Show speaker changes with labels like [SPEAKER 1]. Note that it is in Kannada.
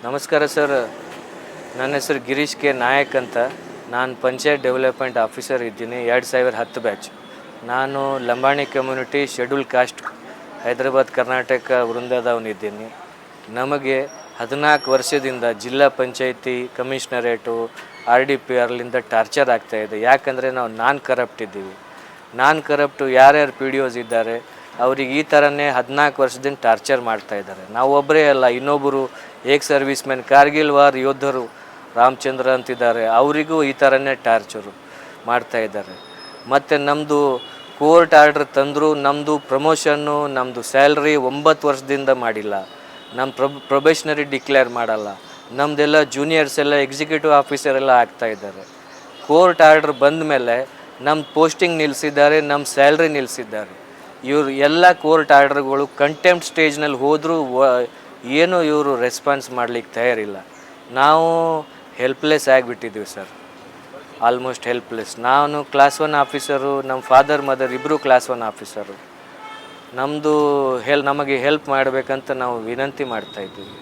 [SPEAKER 1] ನಮಸ್ಕಾರ ಸರ್. ನನ್ನ ಹೆಸರು ಗಿರೀಶ್ ಕೆ ನಾಯಕ್ ಅಂತ. ನಾನು ಪಂಚಾಯತ್ ಡೆವಲಪ್ಮೆಂಟ್ ಆಫೀಸರ್ ಇದ್ದೀನಿ. 2010 ಬ್ಯಾಚ್. ನಾನು Lambani community scheduled caste Hyderabad Karnataka ವೃಂದದವನಿದ್ದೀನಿ. ನಮಗೆ 14 ವರ್ಷದಿಂದ ಜಿಲ್ಲಾ ಪಂಚಾಯತಿ ಕಮಿಷನರೇಟು RDPRಲಿಂದ ಟಾರ್ಚರ್ ಆಗ್ತಾಯಿದೆ. ಯಾಕಂದರೆ ನಾವು ನಾನ್ ಕರಪ್ಟ್ ಇದ್ದೀವಿ. ನಾನ್ ಕರಪ್ಟು ಯಾರ್ಯಾರು PDOs ಇದ್ದಾರೆ ಅವ್ರಿಗೆ ಈ ಥರನೇ 14 ವರ್ಷದಿಂದ ಟಾರ್ಚರ್ ಮಾಡ್ತಾಯಿದ್ದಾರೆ. ನಾವು ಒಬ್ಬರೇ ಅಲ್ಲ, ಇನ್ನೊಬ್ಬರು ಸರ್ವಿಸ್ ಮ್ಯಾನ್ ಕಾರ್ಗಿಲ್ ವಾರ್ ಯೋಧರು ರಾಮಚಂದ್ರ ಅಂತಿದ್ದಾರೆ, ಅವರಿಗೂ ಈ ಥರನೇ ಟಾರ್ಚರು ಮಾಡ್ತಾಯಿದ್ದಾರೆ. ಮತ್ತು ನಮ್ಮದು ಕೋರ್ಟ್ ಆರ್ಡ್ರ್ ತಂದರೂ ನಮ್ಮದು ಪ್ರಮೋಷನ್ನು ನಮ್ಮದು ಸ್ಯಾಲ್ರಿ 9 ವರ್ಷದಿಂದ ಮಾಡಿಲ್ಲ. ನಮ್ಮ ಪ್ರೊಬೇಷನರಿ ಡಿಕ್ಲೇರ್ ಮಾಡಲ್ಲ. ನಮ್ಮದೆಲ್ಲ ಜೂನಿಯರ್ಸ್ ಎಲ್ಲ ಎಕ್ಸಿಕ್ಯೂಟಿವ್ ಆಫೀಸರ್ ಎಲ್ಲ ಆಗ್ತಾಯಿದ್ದಾರೆ. ಕೋರ್ಟ್ ಆರ್ಡ್ರ್ ಬಂದ ಮೇಲೆ ನಮ್ಮ ಪೋಸ್ಟಿಂಗ್ ನಿಲ್ಲಿಸಿದ್ದಾರೆ, ನಮ್ಮ ಸ್ಯಾಲ್ರಿ ನಿಲ್ಲಿಸಿದ್ದಾರೆ. ಇವರು ಎಲ್ಲ ಕೋರ್ಟ್ ಆರ್ಡ್ರ್ಗಳು ಕಂಟೆಂಪ್ಟ್ ಸ್ಟೇಜ್ನಲ್ಲಿ ಹೋದರೂ ಏನೂ ಇವರು ರೆಸ್ಪಾನ್ಸ್ ಮಾಡಲಿಕ್ಕೆ ತಯಾರಿಲ್ಲ. ನಾವು ಹೆಲ್ಪ್ಲೆಸ್ ಆಗಿಬಿಟ್ಟಿದ್ದೀವಿ ಸರ್, ಆಲ್ಮೋಸ್ಟ್ ಹೆಲ್ಪ್ಲೆಸ್. ನಾನು ಕ್ಲಾಸ್ 1 ಆಫೀಸರು, ನಮ್ಮ ಫಾದರ್ ಮದರ್ ಇಬ್ಬರು ಕ್ಲಾಸ್ 1 ಆಫೀಸರು. ನಮ್ಮದು ನಮಗೆ ಹೆಲ್ಪ್ ಮಾಡಬೇಕಂತ ನಾವು ವಿನಂತಿ ಮಾಡ್ತಾಯಿದ್ದೀವಿ.